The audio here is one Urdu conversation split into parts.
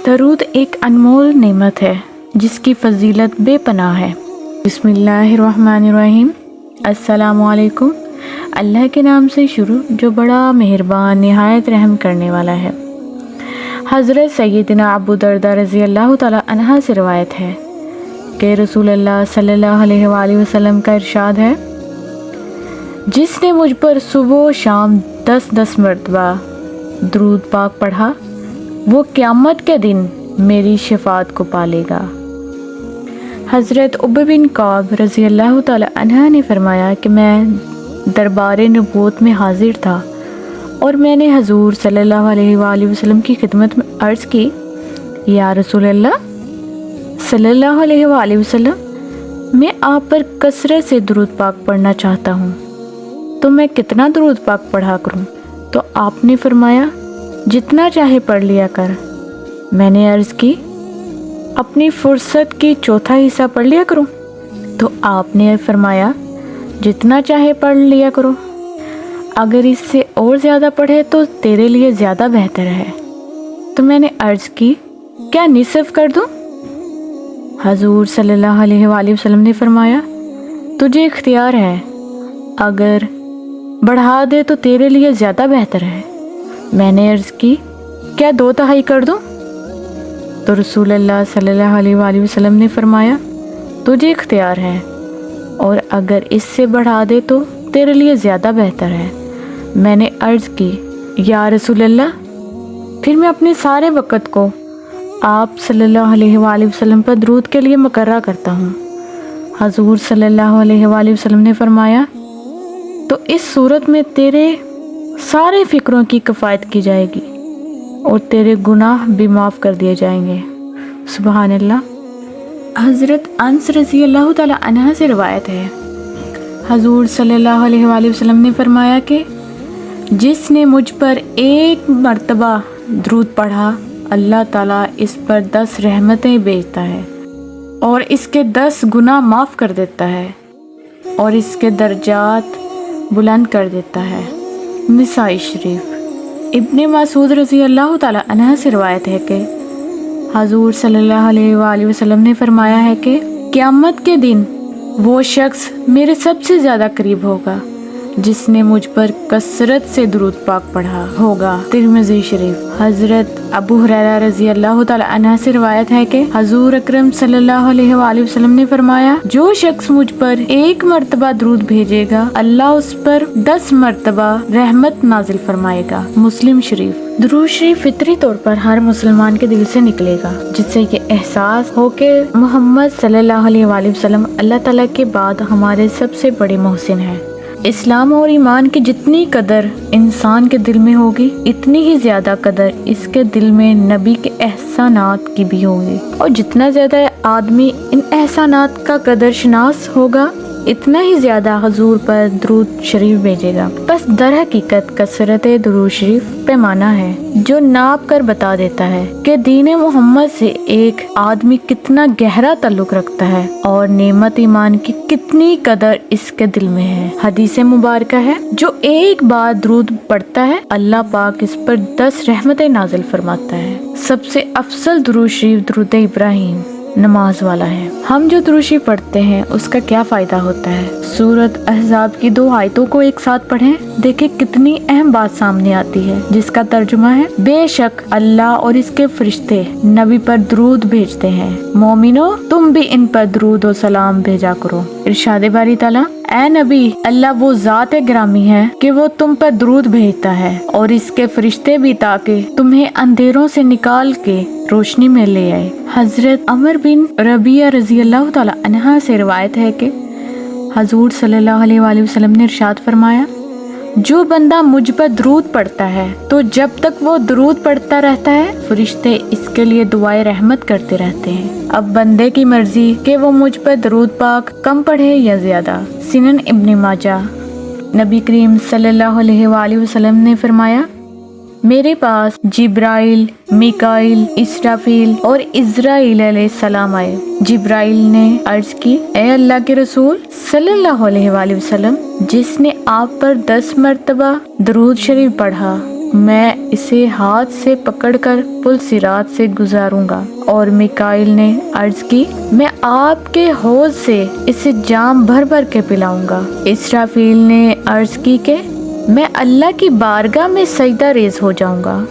درود ایک انمول نعمت ہے جس کی فضیلت بے پناہ ہے۔ بسم اللہ الرحمن الرحیم۔ السلام علیکم۔ اللہ کے نام سے شروع جو بڑا مہربان نہایت رحم کرنے والا ہے۔ حضرت سیدنا ابو درداء رضی اللہ تعالیٰ عنہ سے روایت ہے کہ رسول اللہ صلی اللہ علیہ وآلہ وسلم کا ارشاد ہے، جس نے مجھ پر صبح و شام 10 مرتبہ درود پاک پڑھا وہ قیامت کے دن میری شفاعت کو پالے گا۔ حضرت ابی بن کعب رضی اللہ تعالی عنہ نے فرمایا کہ میں دربار نبوت میں حاضر تھا اور میں نے حضور صلی اللہ علیہ وآلہ وسلم کی خدمت میں عرض کی، یا رسول اللہ صلی اللہ علیہ وآلہ وسلم، میں آپ پر کثرت سے درود پاک پڑھنا چاہتا ہوں، تو میں کتنا درود پاک پڑھا کروں؟ تو آپ نے فرمایا، جتنا چاہے پڑھ لیا کر۔ میں نے عرض کی، اپنی فرصت کی چوتھا حصہ پڑھ لیا کروں؟ تو آپ نے فرمایا، جتنا چاہے پڑھ لیا کرو، اگر اس سے اور زیادہ پڑھے تو تیرے لیے زیادہ بہتر ہے۔ تو میں نے عرض کی، کیا نصف کر دوں؟ حضور صلی اللہ علیہ وآلہ وسلم نے فرمایا، تجھے اختیار ہے، اگر بڑھا دے تو تیرے لیے زیادہ بہتر ہے۔ میں نے عرض کی، کیا 2/3 کر دوں؟ تو رسول اللہ صلی اللہ علیہ وآلہ وسلم نے فرمایا، تجھے اختیار ہے، اور اگر اس سے بڑھا دے تو تیرے لیے زیادہ بہتر ہے۔ میں نے عرض کی، یا رسول اللہ، پھر میں اپنے سارے وقت کو آپ صلی اللہ علیہ وآلہ وسلم پر درود کے لیے مقررہ کرتا ہوں۔ حضور صلی اللہ علیہ وآلہ وسلم نے فرمایا، تو اس صورت میں تیرے سارے فکروں کی کفایت کی جائے گی اور تیرے گناہ بھی معاف کر دیے جائیں گے۔ سبحان اللہ۔ حضرت انس رضی اللہ تعالی عنہ سے روایت ہے، حضور صلی اللہ علیہ وآلہ وسلم نے فرمایا کہ جس نے مجھ پر 1 مرتبہ درود پڑھا، اللہ تعالیٰ اس پر 10 رحمتیں بھیجتا ہے اور اس کے 10 گناہ معاف کر دیتا ہے اور اس کے درجات بلند کر دیتا ہے۔ نسائی شریف۔ ابن مسعود رضی اللہ تعالی عنہ سے روایت ہے کہ حضور صلی اللہ علیہ وآلہ وسلم نے فرمایا ہے کہ قیامت کے دن وہ شخص میرے سب سے زیادہ قریب ہوگا جس نے مجھ پر کثرت سے درود پاک پڑھا ہوگا۔ ترمذی شریف۔ حضرت ابو ہریرہ رضی اللہ تعالی عنہ سے روایت ہے کہ حضور اکرم صلی اللہ علیہ وآلہ وسلم نے فرمایا، جو شخص مجھ پر 1 مرتبہ درود بھیجے گا، اللہ اس پر 10 مرتبہ رحمت نازل فرمائے گا۔ مسلم شریف۔ درود شریف فطری طور پر ہر مسلمان کے دل سے نکلے گا، جس سے یہ احساس ہو کہ محمد صلی اللہ علیہ وآلہ وسلم اللہ تعالیٰ کے بعد ہمارے سب سے بڑے محسن ہیں۔ اسلام اور ایمان کی جتنی قدر انسان کے دل میں ہوگی، اتنی ہی زیادہ قدر اس کے دل میں نبی کے احسانات کی بھی ہوگی، اور جتنا زیادہ آدمی ان احسانات کا قدر شناس ہوگا، اتنا ہی زیادہ حضور پر درود شریف بھیجے گا۔ بس در حقیقت کثرت درود شریف پیمانہ ہے جو ناپ کر بتا دیتا ہے کہ دین محمد سے ایک آدمی کتنا گہرا تعلق رکھتا ہے اور نعمت ایمان کی کتنی قدر اس کے دل میں ہے۔ حدیث مبارکہ ہے، جو ایک بار درود پڑھتا ہے، اللہ پاک اس پر 10 رحمتیں نازل فرماتا ہے۔ سب سے افضل درود شریف درود ابراہیم نماز والا ہے۔ ہم جو درود شریف پڑھتے ہیں اس کا کیا فائدہ ہوتا ہے؟ سورۃ احزاب کی 2 آیتوں کو ایک ساتھ پڑھیں، دیکھیں کتنی اہم بات سامنے آتی ہے، جس کا ترجمہ ہے، بے شک اللہ اور اس کے فرشتے نبی پر درود بھیجتے ہیں، مومنو تم بھی ان پر درود و سلام بھیجا کرو۔ ارشاد باری تعالیٰ، اے نبی، اللہ وہ ذات گرامی ہے کہ وہ تم پر درود بھیجتا ہے اور اس کے فرشتے بھی، تاکہ تمہیں اندھیروں سے نکال کے روشنی میں لے آئے۔ حضرت عمر بن ربیعہ رضی اللہ تعالی عنہ سے روایت ہے کہ حضور صلی اللہ علیہ وآلہ وسلم نے ارشاد فرمایا، جو بندہ مجھ پر درود پڑھتا ہے تو جب تک وہ درود پڑھتا رہتا ہے، فرشتے اس کے لیے دعائے رحمت کرتے رہتے ہیں۔ اب بندے کی مرضی کہ وہ مجھ پر درود پاک کم پڑھے یا زیادہ۔ سنن ابن ماجہ۔ نبی کریم صلی اللہ علیہ وآلہ وسلم نے فرمایا، میرے پاس جبرائیل، میکائیل، اسرافیل اور عزرائیل علیہ السلام آئے۔ جبرائیل نے عرض کی، اے اللہ کے رسول صلی اللہ علیہ وآلہ وسلم، جس نے آپ پر 10 مرتبہ درود شریف پڑھا، میں اسے ہاتھ سے پکڑ کر پل صراط سے گزاروں گا۔ اور میکائیل نے عرض کی، میں آپ کے حوض سے اسے جام بھر بھر کے پلاؤں گا۔ اسرافیل نے عرض کی کہ میں اللہ کی بارگاہ میں سجدہ ریز ہو جاؤں گا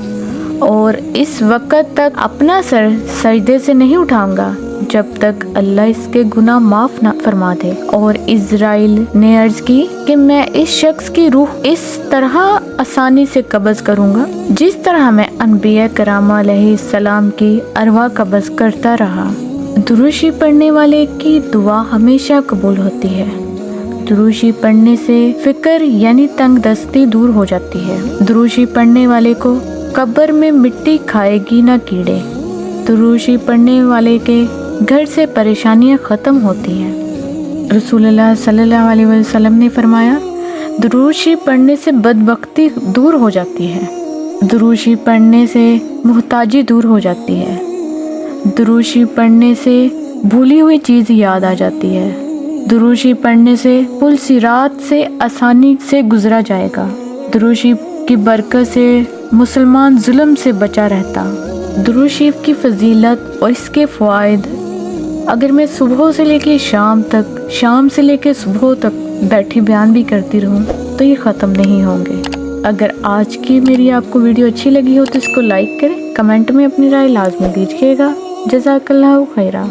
اور اس وقت تک اپنا سر سجدے سے نہیں اٹھاؤں گا جب تک اللہ اس کے گناہ معاف نہ فرما دے۔ اور اسرائیل نے عرض کی کہ میں اس شخص کی روح اس طرح آسانی سے قبض کروں گا جس طرح میں انبیاء کرام علیہ السلام کی ارواح قبض کرتا رہا۔ دروشی پڑھنے والے کی دعا ہمیشہ قبول ہوتی ہے۔ دروشی پڑھنے سے فکر یعنی تنگ دستی دور ہو جاتی ہے۔ دروشی پڑھنے والے کو قبر میں مٹی کھائے گی نہ کیڑے۔ دروشی پڑھنے والے کے گھر سے پریشانیاں ختم ہوتی ہیں۔ رسول اللہ صلی اللہ علیہ وسلم نے فرمایا، دروشی پڑھنے سے بدبختی دور ہو جاتی ہے۔ دروشی پڑھنے سے محتاجی دور ہو جاتی ہے۔ دروشی پڑھنے سے بھولی ہوئی چیز یاد آ جاتی ہے۔ دروشی پڑھنے سے پل صراط سے آسانی سے گزرا جائے گا۔ دروشی کی برکت سے مسلمان ظلم سے بچا رہتا۔ درود شریف کی فضیلت اور اس کے فوائد اگر میں صبح سے لے کے شام تک، شام سے لے کے صبح تک بیٹھی بیان بھی کرتی رہوں تو یہ ختم نہیں ہوں گے۔ اگر آج کی میری آپ کو ویڈیو اچھی لگی ہو تو اس کو لائک کریں، کمنٹ میں اپنی رائے لازمی دیجیے گا۔ جزاک اللہ خیرہ۔